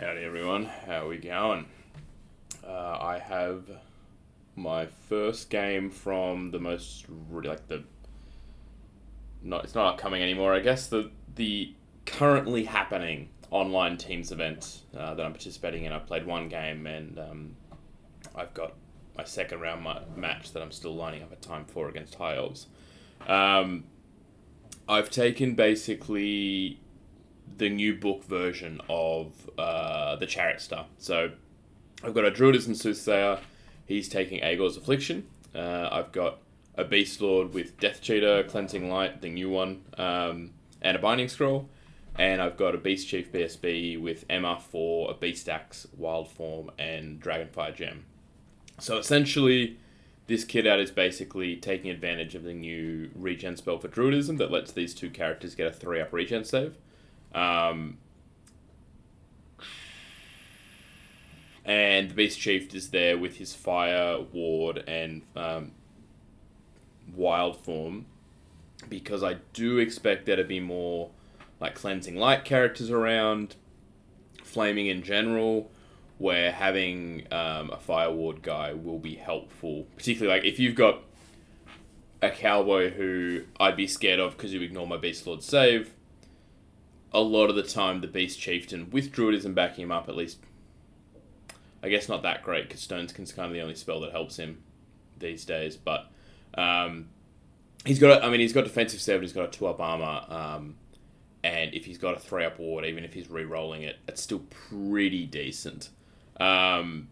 Howdy everyone, how are we going? I have my first game from the most, not, it's not upcoming anymore, I guess, the currently happening online teams event that I'm participating in. I played one game and I've got my second round match that I'm still lining up a time for against High Elves. I've taken basically the new book version of the Chariot stuff. So I've got a Druidism Soothsayer. He's taking Aaghor's Affliction. I've got a Beast Lord with Death Cheater, Cleansing Light, the new one, and a Binding Scroll. And I've got a Beast Chief BSB with MR4, a Beast Axe, Wild Form, and Dragonfire Gem. So essentially, this kit out is basically taking advantage of the new regen spell for Druidism that lets these two characters get a 3-up regen save. And the Beast Chief is there with his Fire, Ward, and Wild Form, because I do expect there to be more like Cleansing Light characters around, Flaming in general, where having a Fire Ward guy will be helpful. Particularly like if you've got a Cowboy who I'd be scared of because you ignore my Beast Lord save, a lot of the time the Beast Chieftain with Druidism backing him up, at least, I guess not that great because Stoneskin's kind of the only spell that helps him these days, but he's got defensive 7, he's got a 2-up armor, and if he's got a 3-up ward, even if he's re-rolling it, it's still pretty decent. And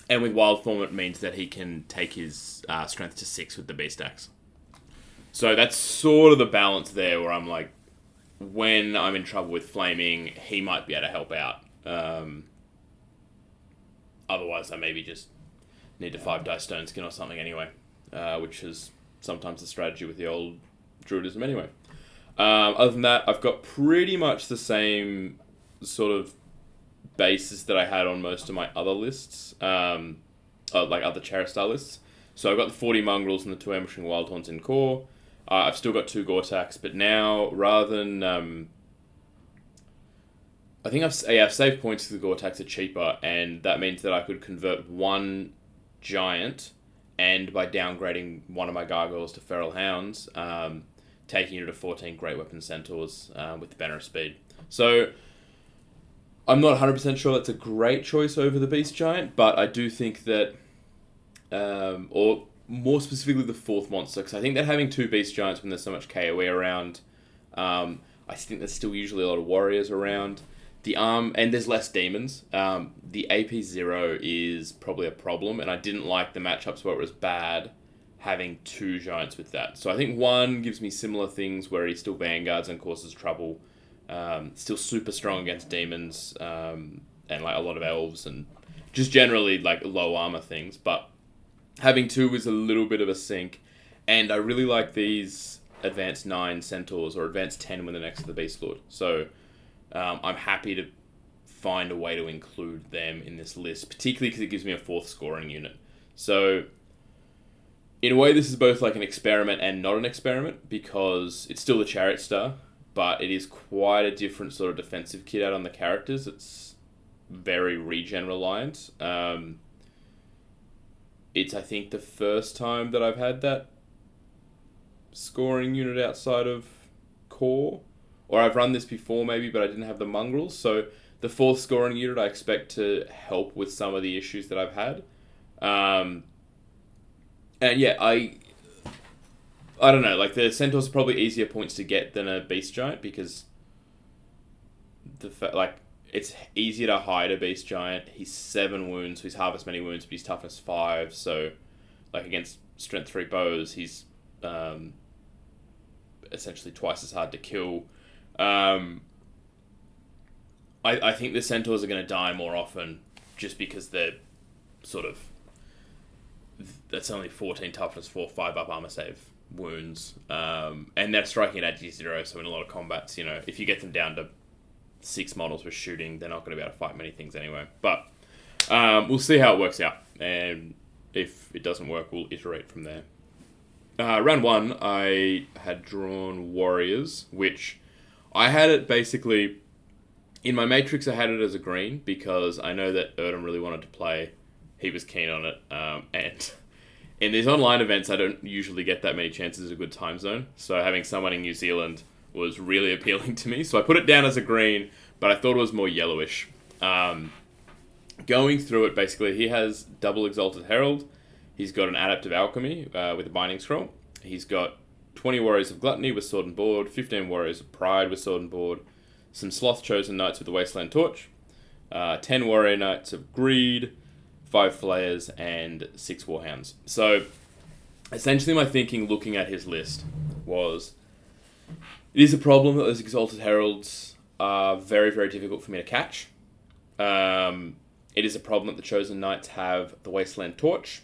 with Wild Form, it means that he can take his strength to 6 with the Beast Axe. So that's sort of the balance there where I'm like, when I'm in trouble with Flaming, he might be able to help out. Otherwise, I maybe just need to 5-dice Stoneskin or something anyway, which is sometimes the strategy with the old Druidism anyway. Other than that, I've got pretty much the same sort of basis that I had on most of my other lists, like other Chariot style lists. So I've got the 40 Mongrels and the 2 Ambushing Wildhorns in core. I've still got 2 Gortaks, but now rather than I think I've saved points because the Gortaks are cheaper, and that means that I could convert 1 Giant, and by downgrading one of my Gargoyles to Feral Hounds, taking it to 14 Great Weapon Centaurs with the Banner of Speed. So I'm not 100% sure that's a great choice over the Beast Giant, but I do think that, or more specifically the 4th monster, because I think that having 2 Beast Giants when there's so much KoE around, I think there's still usually a lot of warriors around. And there's less demons. The AP0 is probably a problem, and I didn't like the matchups where it was bad having 2 Giants with that. So I think 1 gives me similar things where he still vanguards and causes trouble. Still super strong against demons, and like a lot of elves, and just generally like low armor things, but having 2 is a little bit of a sink, and I really like these Advanced 9 Centaurs, or Advanced 10 when they're next to the Beast Lord. So I'm happy to find a way to include them in this list, particularly because it gives me a 4th scoring unit. So in a way, this is both like an experiment and not an experiment, because it's still the Chariot Star, but it is quite a different sort of defensive kit out on the characters. It's very regen reliant. It's, I think, the first time that I've had that scoring unit outside of core. Or I've run this before maybe, but I didn't have the Mongrels. So the 4th scoring unit I expect to help with some of the issues that I've had. And yeah, I don't know, like the Centaurs are probably easier points to get than a Beast Giant, because it's easier to hide a Beast Giant. He's 7 wounds, so he's half as many wounds, but he's toughness 5. So, like against strength 3 bows, he's essentially twice as hard to kill. I think the Centaurs are going to die more often, just because they're sort of, that's only 14 toughness 4, 5-up armor save wounds, and they're striking at AG0. So in a lot of combats, you know, if you get them down to 6 models with shooting, they're not going to be able to fight many things anyway. But we'll see how it works out, and if it doesn't work, we'll iterate from there. Round 1, I had drawn Warriors, which I had it basically In my Matrix, I had it as a green because I know that Erdem really wanted to play. He was keen on it. And in these online events, I don't usually get that many chances of a good time zone. So having someone in New Zealand was really appealing to me. So I put it down as a green, but I thought it was more yellowish. Going through it, basically, he has double Exalted Herald. He's got an Adaptive Alchemy with a Binding Scroll. He's got 20 Warriors of Gluttony with Sword and Board, 15 Warriors of Pride with Sword and Board, some Sloth Chosen Knights with the Wasteland Torch, 10 Warrior Knights of Greed, 5 Flayers, and 6 Warhounds. So, essentially my thinking looking at his list was, it is a problem that those Exalted Heralds are very, very difficult for me to catch. It is a problem that the Chosen Knights have the Wasteland Torch.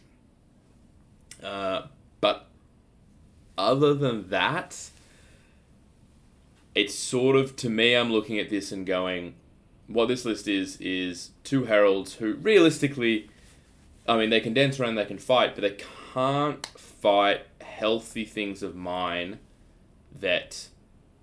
But other than that, it's sort of, to me, I'm looking at this and going, what this list is 2 Heralds who, realistically, I mean, they can dance around, they can fight, but they can't fight healthy things of mine that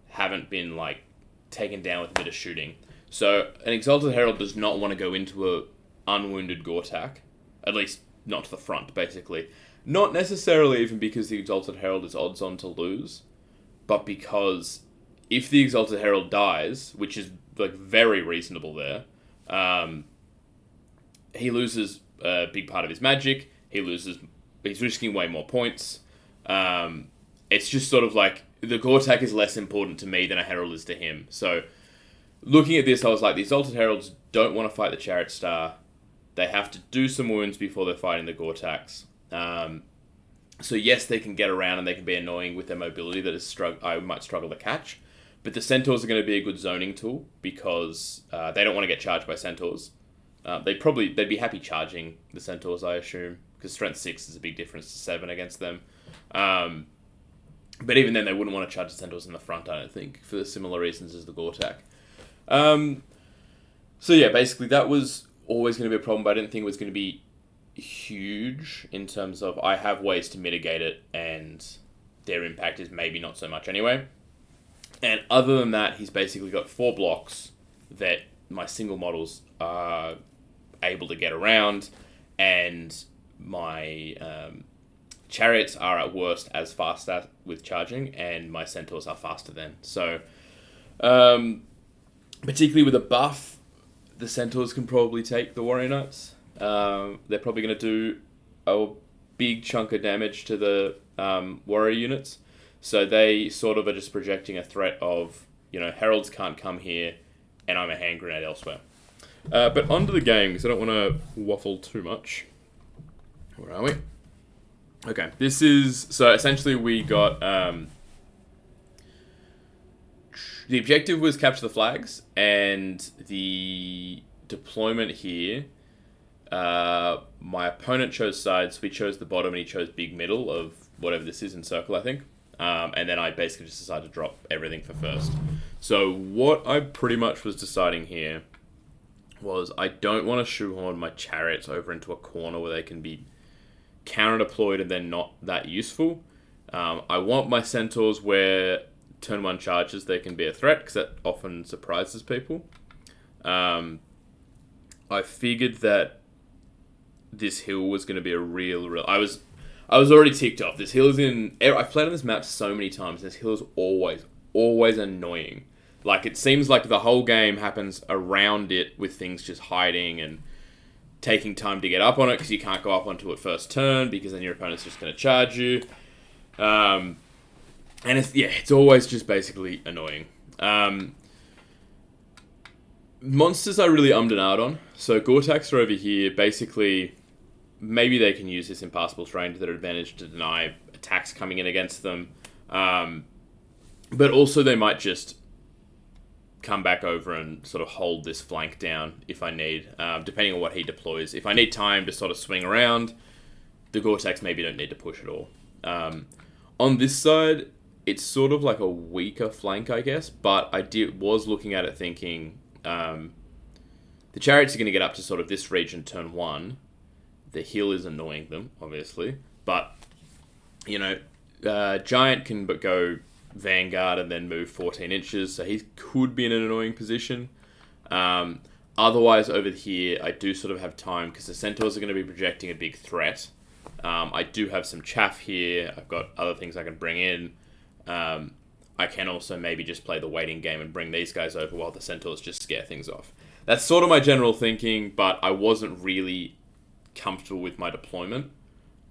haven't been, like, taken down with a bit of shooting. So, an Exalted Herald does not want to go into a unwounded Gortak, at least not to the front, basically. Not necessarily even because the Exalted Herald is odds on to lose, but because if the Exalted Herald dies, which is like very reasonable there, he loses a big part of his magic. He's risking way more points. It's just sort of like the Gortak is less important to me than a Herald is to him. So looking at this, I was like, the Exalted Heralds don't want to fight the Chariot Star. They have to do some wounds before they're fighting the Gortaks. So yes, they can get around and they can be annoying with their mobility that I might struggle to catch. But the Centaurs are going to be a good zoning tool because they don't want to get charged by Centaurs. They'd be happy charging the Centaurs, I assume, because Strength 6 is a big difference to 7 against them. But even then, they wouldn't want to charge the Centaurs in the front, I don't think, for the similar reasons as the Gortak. So yeah, basically that was always going to be a problem, but I didn't think it was going to be huge in terms of I have ways to mitigate it and their impact is maybe not so much anyway. And other than that, he's basically got 4 blocks that my single models are able to get around, and my chariots are at worst as fast with charging, and my centaurs are faster than. So, particularly with a buff, the centaurs can probably take the warrior knights. They're probably going to do a big chunk of damage to the warrior units. So they sort of are just projecting a threat of, heralds can't come here, and I'm a hand grenade elsewhere. But onto the game, because I don't want to waffle too much. Where are we? Okay, so essentially we got, the objective was capture the flags, and the deployment here, my opponent chose sides, so he chose the bottom and he chose big middle of whatever this is in circle, I think. And then I basically just decided to drop everything for first. So what I pretty much was deciding here was I don't want to shoehorn my chariots over into a corner where they can be counter-deployed and then not that useful. I want my centaurs where turn 1 charges they can be a threat, because that often surprises people. I figured that this hill was going to be a real... I was already ticked off. This hill is I've played on this map so many times. This hill is always annoying. Like, it seems like the whole game happens around it with things just hiding and taking time to get up on it because you can't go up onto it first turn because then your opponent's just going to charge you. And it's always just basically annoying. Monsters I really ummed and ahed on. So Gortaks are over here. Basically, maybe they can use this impassable terrain to their advantage to deny attacks coming in against them. But also they might just come back over and sort of hold this flank down if I need, depending on what he deploys. If I need time to sort of swing around, the Gortaks maybe don't need to push at all. On this side, it's sort of like a weaker flank, I guess, but I was looking at it thinking, the chariots are going to get up to sort of this region turn 1. The hill is annoying them, obviously, but, Giant can go Vanguard and then move 14 inches, so he could be in an annoying position. Otherwise, over here, I do sort of have time because the Centaurs are going to be projecting a big threat. I do have some chaff here. I've got other things I can bring in. I can also maybe just play the waiting game and bring these guys over while the Centaurs just scare things off. That's sort of my general thinking, but I wasn't really comfortable with my deployment.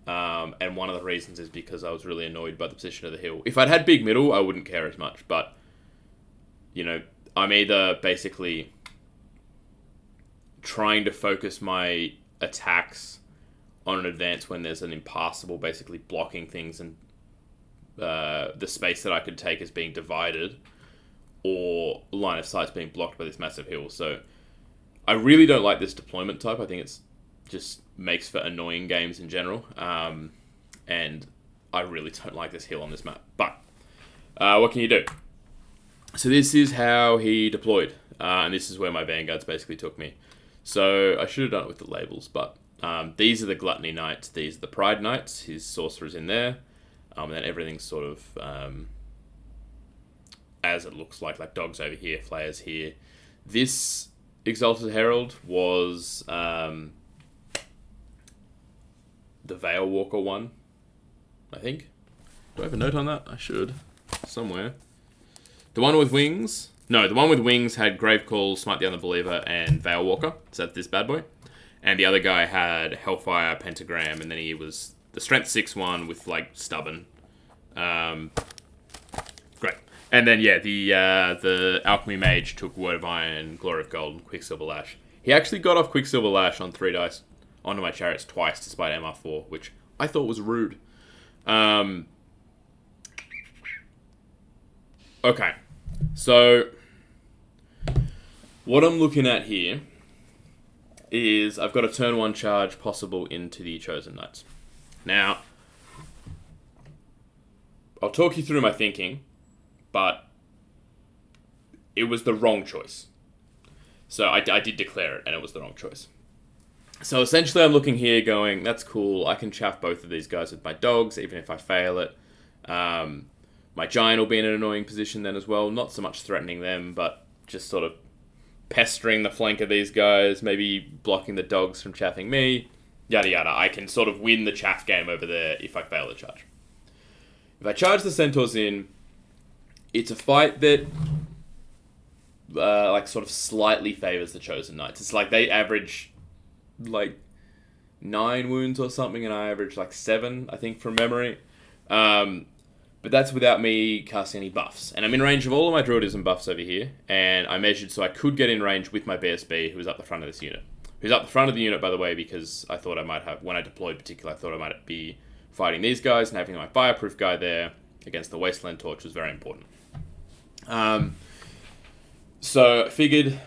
And one of the reasons is because I was really annoyed by the position of the hill. If I'd had big middle, I wouldn't care as much, but, you know, I'm either basically trying to focus my attacks on an advance when there's an impassable, basically blocking things, and the space that I could take is being divided, or line of sight's being blocked by this massive hill. So I really don't like this deployment type. I think it's just makes for annoying games in general, and I really don't like this hill on this map. But what can you do? So this is how he deployed, and this is where my Vanguards basically took me. So I should have done it with the labels, but these are the Gluttony Knights, these are the Pride Knights, his Sorcerer's in there, and then everything's sort of as it looks like dogs over here, flayers here. This Exalted Herald was the Veil Walker one, I think. Do I have a note on that? I should. Somewhere. The one with wings... No, the one with wings had Gravecall, Smite the Unbeliever, and Veil Walker. So that's this bad boy. And the other guy had Hellfire, Pentagram, and then he was the Strength 6 one with, Stubborn. Great. And then, yeah, the Alchemy Mage took Word of Iron, Glory of Gold, and Quicksilver Lash. He actually got off Quicksilver Lash on 3 dice onto my Chariots twice, despite MR4, which I thought was rude. Okay. So, what I'm looking at here is I've got a turn 1 charge possible into the Chosen Knights. Now, I'll talk you through my thinking, but it was the wrong choice. So I did declare it, and it was the wrong choice. So essentially I'm looking here going, that's cool, I can chaff both of these guys with my dogs, even if I fail it. My Giant will be in an annoying position then as well, not so much threatening them, but just sort of pestering the flank of these guys, maybe blocking the dogs from chaffing me, yada yada. I can sort of win the chaff game over there if I fail the charge. If I charge the Centaurs in, it's a fight that sort of slightly favors the Chosen Knights. It's like they average 9 wounds or something, and I average 7, I think, from memory. But that's without me casting any buffs. And I'm in range of all of my Druidism buffs over here, and I measured so I could get in range with my BSB, who was up the front of this unit. Who's up the front of the unit, by the way, because I thought I might have, when I deployed particularly, I thought I might be fighting these guys, and having my Fireproof guy there against the Wasteland Torch was very important. So I figured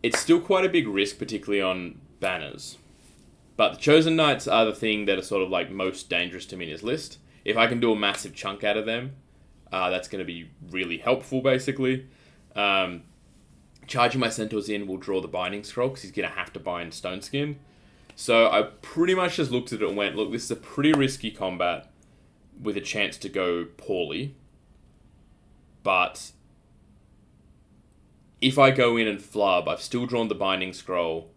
it's still quite a big risk, particularly on banners. But the Chosen Knights are the thing that are sort of most dangerous to me in his list. If I can do a massive chunk out of them, that's going to be really helpful, basically. Charging my Centaurs in will draw the Binding Scroll, because he's going to have to bind Stone Skin. So I pretty much just looked at it and went, look, this is a pretty risky combat with a chance to go poorly. But if I go in and flub, I've still drawn the Binding Scroll.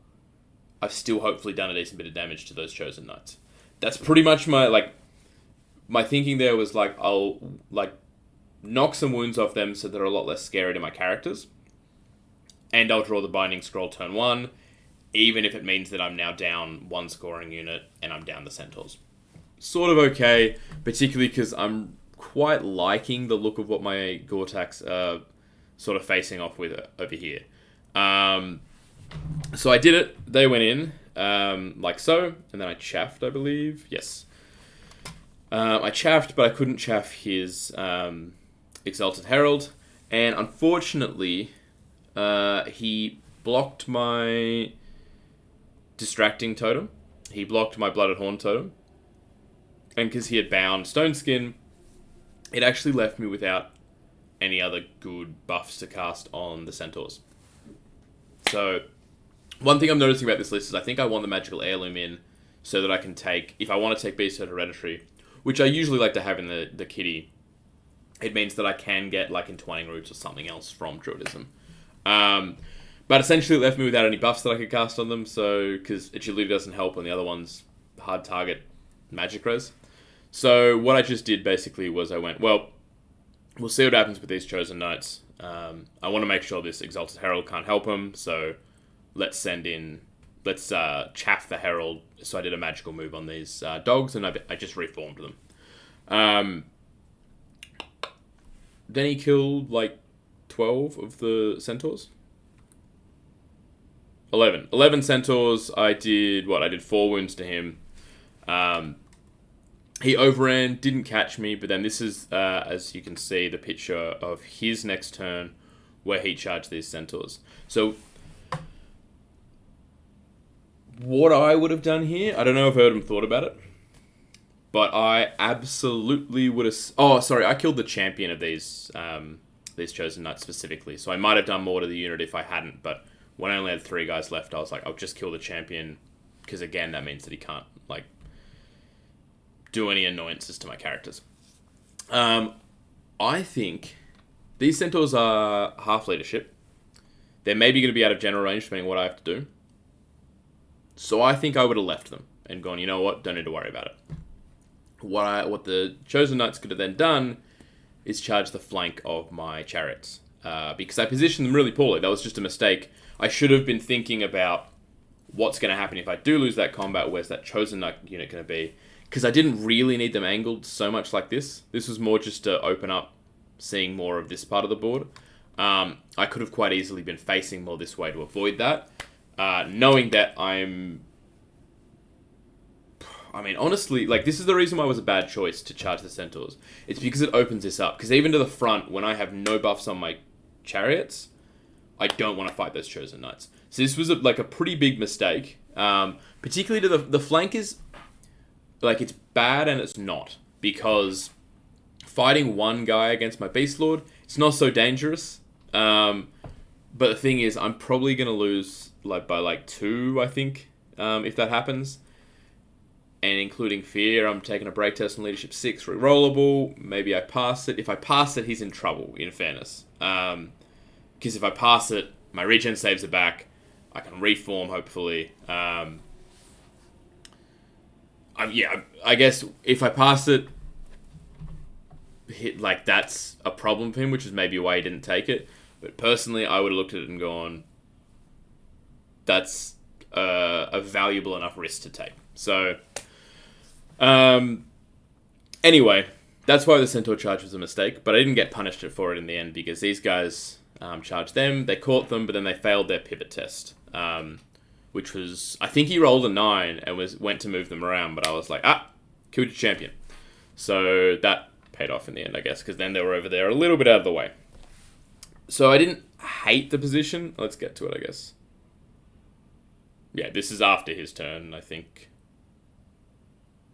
I've still hopefully done a decent bit of damage to those Chosen Knights. That's pretty much my, my thinking there was I'll knock some wounds off them so they're a lot less scary to my characters. And I'll draw the Binding Scroll turn 1, even if it means that I'm now down 1 scoring unit and I'm down the Centaurs. Sort of okay, particularly because I'm quite liking the look of what my Gore-Tax are sort of facing off with over here. So I did it. They went in, like so, and then I chaffed, I believe. Yes. I chaffed, but I couldn't chaff his Exalted Herald, and unfortunately, he blocked my Distracting Totem. He blocked my Blooded Horn Totem, and because he had bound Stone Skin, it actually left me without any other good buffs to cast on the Centaurs. So, one thing I'm noticing about this list is I think I want the Magical Heirloom in so that I can take, if I want to take Beast Herd Hereditary, which I usually like to have in the kitty, it means that I can get Entwining Roots or something else from Druidism. But essentially it left me without any buffs that I could cast on them, so because agility doesn't help and the other one's hard target magic res. So what I just did basically was I went, well, we'll see what happens with these Chosen Knights. I want to make sure this Exalted Herald can't help him, so let's chaff the Herald. So I did a magical move on these dogs, and I just reformed them. Then he killed, 12 of the centaurs. 11. 11 centaurs. I did 4 wounds to him. He overran, didn't catch me, but then this is, as you can see, the picture of his next turn where he charged these centaurs. So, what I would have done here, I don't know if Erdem thought about it, but I absolutely would have... Oh, sorry, I killed the champion of these Chosen Knights specifically, so I might have done more to the unit if I hadn't, but when I only had 3 guys left, I was like, I'll just kill the champion, because again, that means that he can't, do any annoyances to my characters. I think these centaurs are half leadership. They're maybe going to be out of general range depending on what I have to do. So I think I would have left them and gone, you know what, don't need to worry about it. What the Chosen Knights could have then done is charge the flank of my chariots. Because I positioned them really poorly. That was just a mistake. I should have been thinking about what's going to happen if I do lose that combat. Where's that Chosen Knight unit going to be? Because I didn't really need them angled so much like this. This was more just to open up, seeing more of this part of the board. I could have quite easily been facing more this way to avoid that. Knowing that honestly, this is the reason why it was a bad choice to charge the centaurs. It's because it opens this up. Because even to the front, when I have no buffs on my chariots, I don't want to fight those Chosen Knights. So this was a pretty big mistake. Particularly to the flank is... it's bad and it's not. Because fighting one guy against my Beast Lord, it's not so dangerous. But the thing is, I'm probably going to lose by 2, I think, if that happens. And including Fear, I'm taking a break test on Leadership 6, rerollable. Maybe I pass it. If I pass it, he's in trouble, in fairness. Because if I pass it, my regen saves are back. I can reform, hopefully. I guess if I pass it, that's a problem for him, which is maybe why he didn't take it. But personally, I would have looked at it and gone, that's a valuable enough risk to take. So, anyway, that's why the Centaur charge was a mistake, but I didn't get punished for it in the end, because these guys charged them, they caught them, but then they failed their pivot test. Which was, I think he rolled a 9 and went to move them around, but I was like, killed your champion. So that paid off in the end, I guess, because then they were over there a little bit out of the way. So I didn't hate the position. Let's get to it, I guess. Yeah, this is after his turn, I think.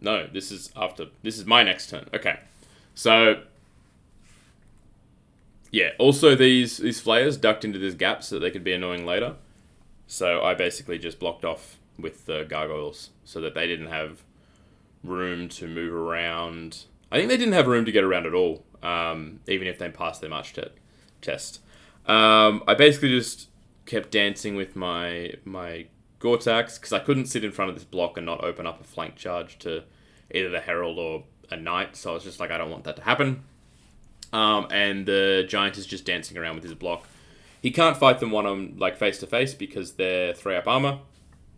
No, this is my next turn. Okay. So, yeah, also these flayers ducked into this gap so that they could be annoying later. So I basically just blocked off with the gargoyles so that they didn't have room to move around. I think they didn't have room to get around at all, even if they passed their march test. I basically just kept dancing with my Gore-Tax, because I couldn't sit in front of this block and not open up a flank charge to either the Herald or a Knight, so I was just like, I don't want that to happen. And the Giant is just dancing around with his block. He can't fight them one-on, face-to-face, because they're 3-up armor,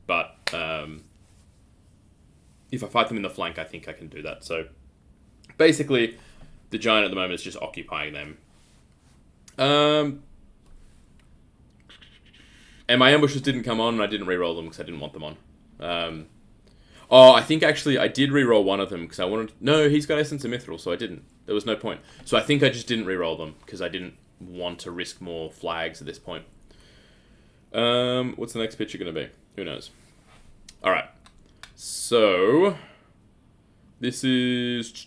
but if I fight them in the flank, I think I can do that. So, basically, the Giant at the moment is just occupying them. And my ambushes didn't come on, and I didn't reroll them because I didn't want them on. I think actually I did reroll one of them because I wanted... No, he's got Essence of Mithril, so I didn't. There was no point. So I think I just didn't reroll them because I didn't want to risk more flags at this point. What's the next picture going to be? Who knows? Alright. So, this is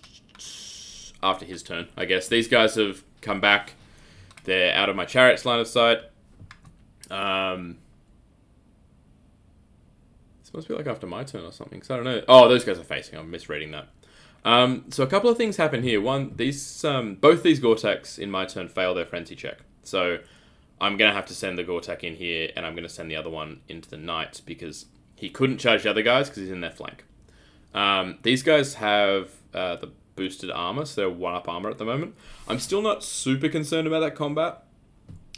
after his turn, I guess. These guys have come back. They're out of my Chariot's line of sight. This must be after my turn or something, because I don't know. Oh, those guys are facing. I'm misreading that. So a couple of things happen here. One, both these Gore-Tax in my turn fail their frenzy check. So I'm going to have to send the Gortak in here, and I'm going to send the other one into the Knights, because he couldn't charge the other guys because he's in their flank. These guys have the boosted armor, so they're 1-up armor at the moment. I'm still not super concerned about that combat.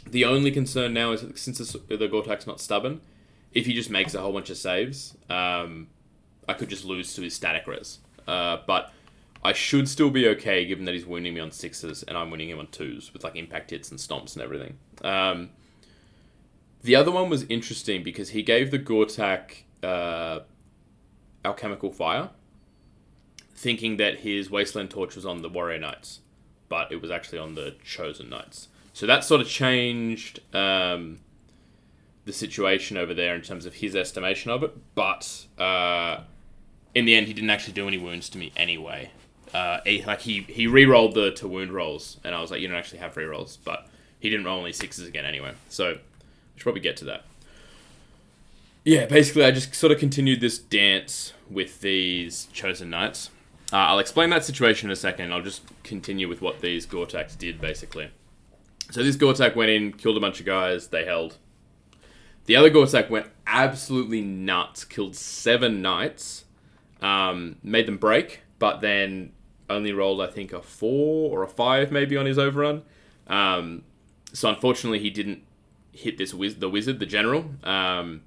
The only concern now is that since the Gortak's not stubborn, if he just makes a whole bunch of saves, I could just lose to his static res. But I should still be okay, given that he's wounding me on 6s and I'm winning him on 2s with like impact hits and stomps and everything. The other one was interesting because he gave the Gortak Alchemical Fire, thinking that his Wasteland Torch was on the Warrior Knights, but it was actually on the Chosen Knights. So that sort of changed the situation over there in terms of his estimation of it, but in the end he didn't actually do any wounds to me anyway. He re-rolled the to wound rolls, and I was like, you don't actually have re-rolls, but he didn't roll any 6s again anyway, so we should probably get to that. Yeah, basically I just sort of continued this dance with these Chosen Knights. I'll explain that situation in a second. I'll just continue with what these Gortaks did, basically. So this Gortak went in, killed a bunch of guys, they held. The other Gortak went absolutely nuts, killed 7 Knights, made them break, but then only rolled, I think, a 4 or a 5 maybe on his overrun. So unfortunately he didn't hit the wizard, the general, and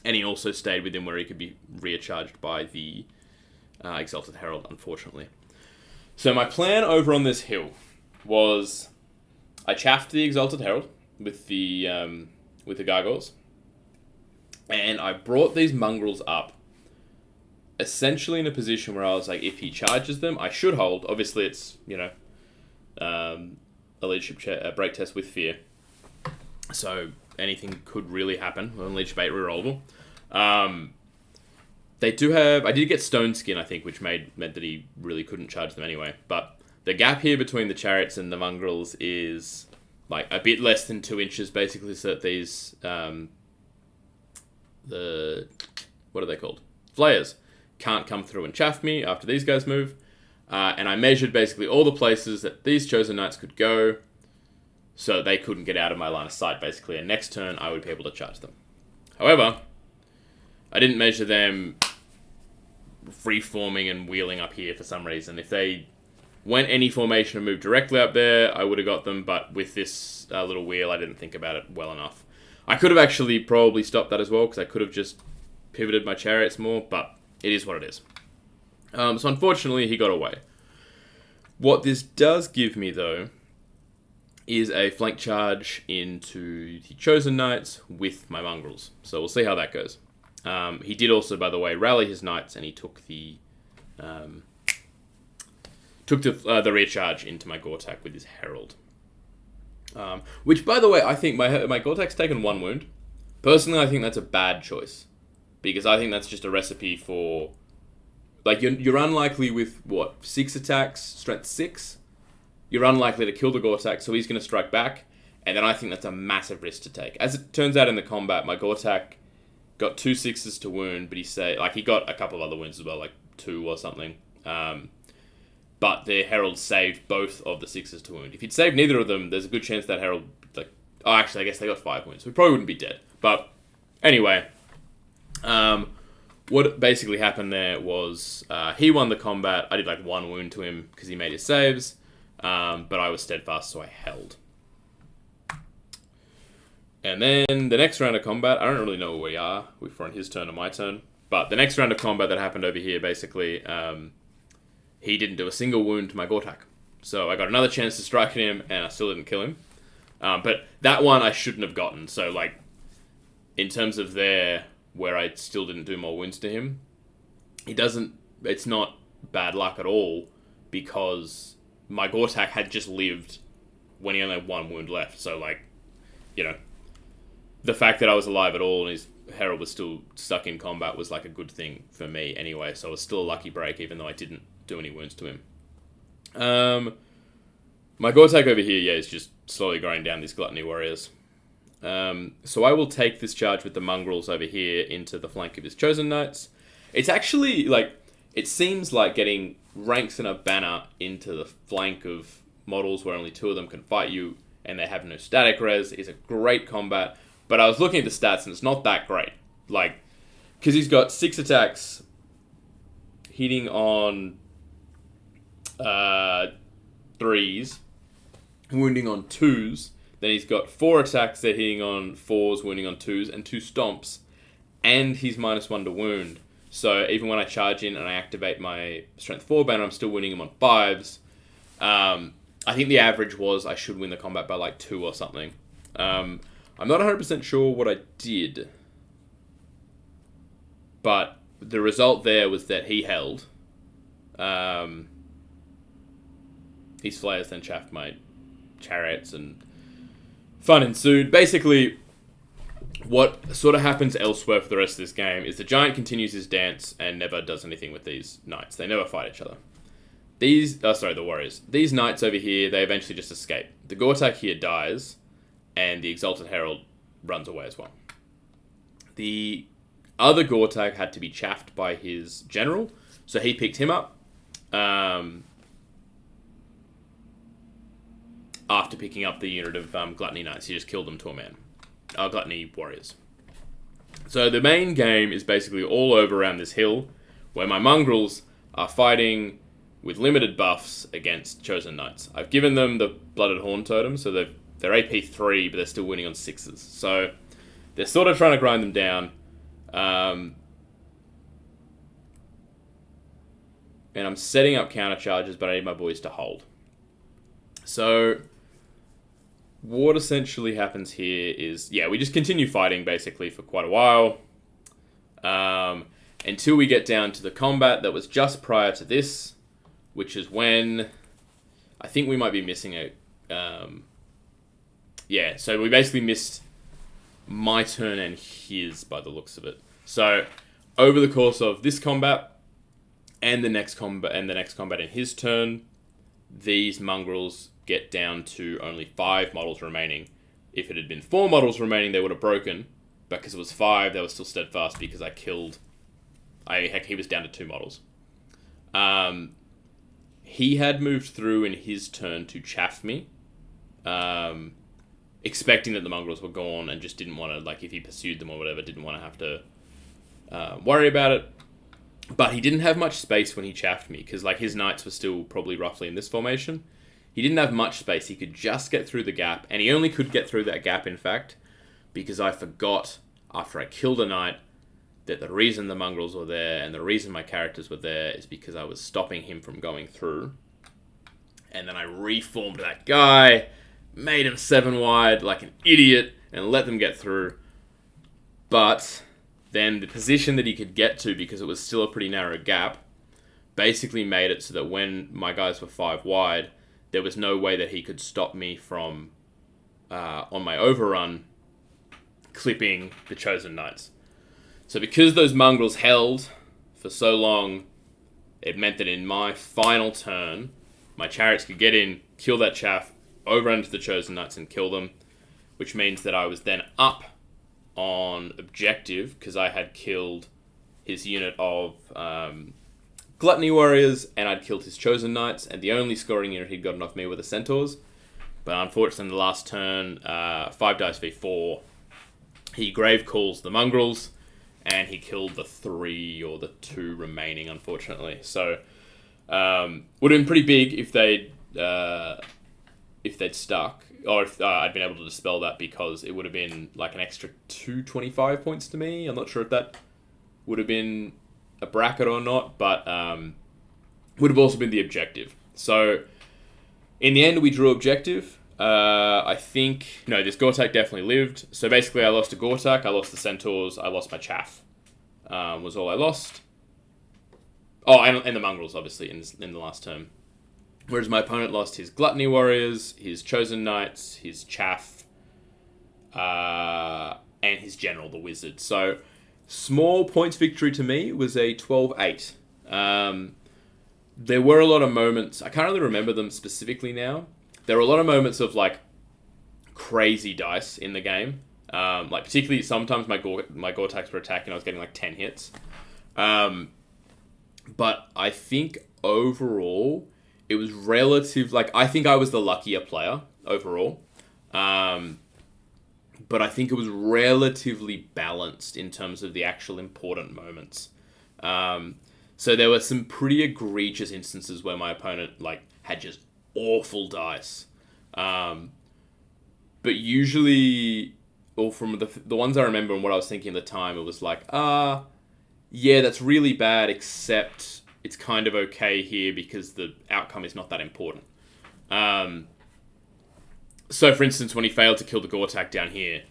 he also stayed with him where he could be recharged by the Exalted Herald, unfortunately. So my plan over on this hill was I chaffed the Exalted Herald with the gargoyles, and I brought these mongrels up essentially in a position where I was like, if he charges them, I should hold. Obviously, it's, a leadership break test with fear, so anything could really happen on leadership 8 rerollable. They do have... I did get Stone Skin, I think, which meant that he really couldn't charge them anyway. But the gap here between the Chariots and the Mongrels is like a bit less than 2 inches, basically, so that these... what are they called? Flayers can't come through and chaff me after these guys move. And I measured basically all the places that these Chosen Knights could go, so they couldn't get out of my line of sight, basically. And next turn, I would be able to charge them. However, I didn't measure them free-forming and wheeling up here for some reason. If they went any formation and moved directly up there, I would have got them, but with this little wheel, I didn't think about it well enough. I could have actually probably stopped that as well, because I could have just pivoted my Chariots more, but it is what it is. So unfortunately, he got away. What this does give me, though, is a flank charge into the Chosen Knights with my Mongrels. So we'll see how that goes. He did also, by the way, rally his Knights, and he took the rear charge into my Gortak with his Herald. Which, by the way, I think my Gortak's taken 1 wound. Personally, I think that's a bad choice, because I think that's just a recipe for... Like, you're unlikely with, 6 attacks, strength 6? You're unlikely to kill the Gortak, so he's going to strike back, and then I think that's a massive risk to take. As it turns out in the combat, my Gortak got 2 6s to wound, but he got a couple of other wounds as well, like 2 or something. But the Herald saved both of the 6s to wound. If he'd saved neither of them, there's a good chance that Herald, actually, I guess they got 5 wounds, so he probably wouldn't be dead. But anyway, what basically happened there was he won the combat. I did 1 wound to him because he made his saves, but I was steadfast, so I held. And then the next round of combat, I don't really know where we are. We're on his turn or my turn. But the next round of combat that happened over here, basically, he didn't do a single wound to my Gortak. So I got another chance to strike at him, and I still didn't kill him. But that one I shouldn't have gotten. So, in terms of where I still didn't do more wounds to him, it's not bad luck at all, because my Gortak had just lived when he only had 1 wound left. So, the fact that I was alive at all and his Herald was still stuck in combat was a good thing for me anyway. So it was still a lucky break, even though I didn't do any wounds to him. My Gortak over here, is just slowly growing down these Gluttony Warriors. So I will take this charge with the Mongrels over here into the flank of his Chosen Knights. It's actually, it seems like getting ranks and a banner into the flank of models where only 2 of them can fight you and they have no static res, is a great combat. But I was looking at the stats, and it's not that great. Like, because he's got 6 attacks hitting on 3s, wounding on 2s. Then he's got 4 attacks that are hitting on 4s, wounding on 2s, and 2 stomps. And he's -1 to wound. So even when I charge in and I activate my Strength 4 banner, I'm still winning him on 5s. I think the average was I should win the combat by like 2 or something. I'm not 100% sure what I did. But the result there was that he held. His flayers then chaffed my chariots and fun ensued. Basically, what sort of happens elsewhere for the rest of this game is the giant continues his dance and never does anything with these knights. They never fight each other. The warriors. These knights over here, they eventually just escape. The Gortak here dies, and the Exalted Herald runs away as well. The other Gortak had to be chaffed by his general, so he picked him up. After picking up the unit of Gluttony Knights, he just killed them to a man. Gluttony Warriors. So the main game is basically all over around this hill, where my mongrels are fighting with limited buffs against Chosen Knights. I've given them the Blooded Horn Totem, so they're AP 3, but they're still winning on 6s. So they're sort of trying to grind them down. And I'm setting up counter charges, but I need my boys to hold. So what essentially happens here is, we just continue fighting basically for quite a while. Until we get down to the combat that was just prior to this, which is when I think we might be missing a... so we basically missed my turn and his by the looks of it. So over the course of this combat and the next combat in his turn, these mongrels get down to only 5 models remaining. If it had been 4 models remaining, they would have broken. But because it was 5, they were still steadfast because I killed... he was down to 2 models. He had moved through in his turn to chaff me. Expecting that the mongrels were gone and just didn't want to, like, if he pursued them or whatever, didn't want to have to worry about it. But he didn't have much space when he chaffed me, because, like, his knights were still probably roughly in this formation. He didn't have much space. He could just get through the gap, and he only could get through that gap, in fact, because I forgot, after I killed a knight, that the reason the mongrels were there and the reason my characters were there is because I was stopping him from going through. And then I reformed that guy, made him 7 wide like an idiot, and let them get through. But then the position that he could get to, because it was still a pretty narrow gap, basically made it so that when my guys were 5 wide, there was no way that he could stop me from, on my overrun, clipping the Chosen Knights. So because those mongrels held for so long, it meant that in my final turn, my chariots could get in, kill that chaff, overrun to the Chosen Knights and kill them, which means that I was then up on objective, because I had killed his unit of Gluttony Warriors, and I'd killed his Chosen Knights, and the only scoring unit he'd gotten off me were the Centaurs. But unfortunately, in the last turn, 5 dice v4, he grave calls the mongrels, and he killed the 3 or the 2 remaining, unfortunately. So, would have been pretty big if they'd stuck, or if I'd been able to dispel that, because it would have been like an extra 225 points to me. I'm not sure if that would have been a bracket or not, but would have also been the objective. So, in the end, we drew objective. I think... No, this Gortak definitely lived. So basically, I lost a Gortak, I lost the Centaurs, I lost my Chaff. Was all I lost. Oh, and the Mongrels, obviously, in the last term. Whereas my opponent lost his Gluttony Warriors, his Chosen Knights, his Chaff, and his General, the Wizard. So, small points victory to me was a 12-8. There were a lot of moments... I can't really remember them specifically now. There were a lot of moments of, like, crazy dice in the game. Like, particularly sometimes my Gortaks were attacking, I was getting, like, 10 hits. But I think overall, it was relative... Like, I think I was the luckier player overall. But I think it was relatively balanced in terms of the actual important moments. So there were some pretty egregious instances where my opponent like had just awful dice. But usually, or from the ones I remember and what I was thinking at the time, it was like, yeah, that's really bad, except it's kind of okay here because the outcome is not that important. So, for instance, when he failed to kill the Gortak down here,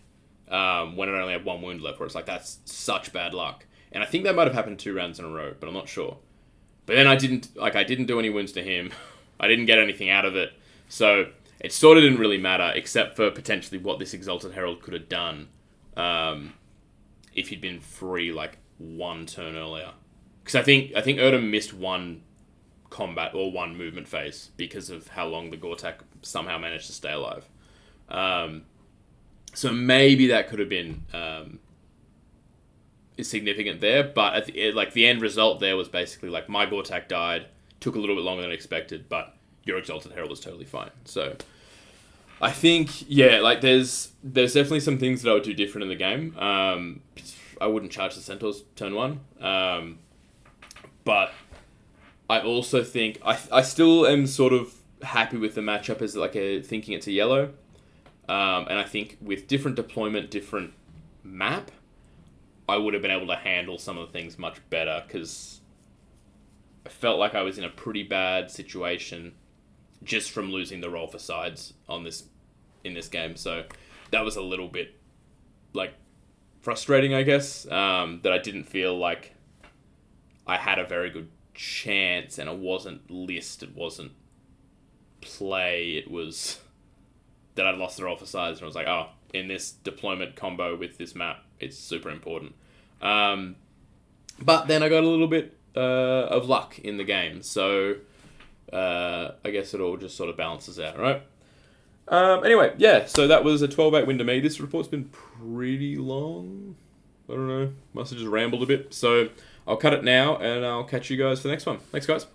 when it only had one wound left, where it's like, that's such bad luck. And I think that might have happened 2 rounds in a row, but I'm not sure. But then I didn't do any wounds to him. I didn't get anything out of it. So it sort of didn't really matter, except for potentially what this Exalted Herald could have done if he'd been free like 1 turn earlier. Because I think Erdem missed 1 combat or 1 movement phase because of how long the Gortak somehow managed to stay alive. So maybe that could have been significant there, but the end result there was basically like my Gortak died, took a little bit longer than expected, but your Exalted Herald was totally fine. So I think, yeah, like there's definitely some things that I would do different in the game. I wouldn't charge the Centaurs turn 1, but I also think I still am sort of happy with the matchup as like thinking it's a yellow, and I think with different deployment, different map, I would have been able to handle some of the things much better because I felt like I was in a pretty bad situation just from losing the roll for sides in this game. So that was a little bit like frustrating, I guess, that I didn't feel like I had a very good chance, and it wasn't list, it wasn't play, it was that I'd lost the roll for sides, and I was like, oh, in this deployment combo with this map, it's super important. But then I got a little bit of luck in the game, so I guess it all just sort of balances out, right? Anyway, yeah, so that was a 12-8 win to me. This report's been pretty long. I don't know, must have just rambled a bit. So I'll cut it now, and I'll catch you guys for the next one. Thanks, guys.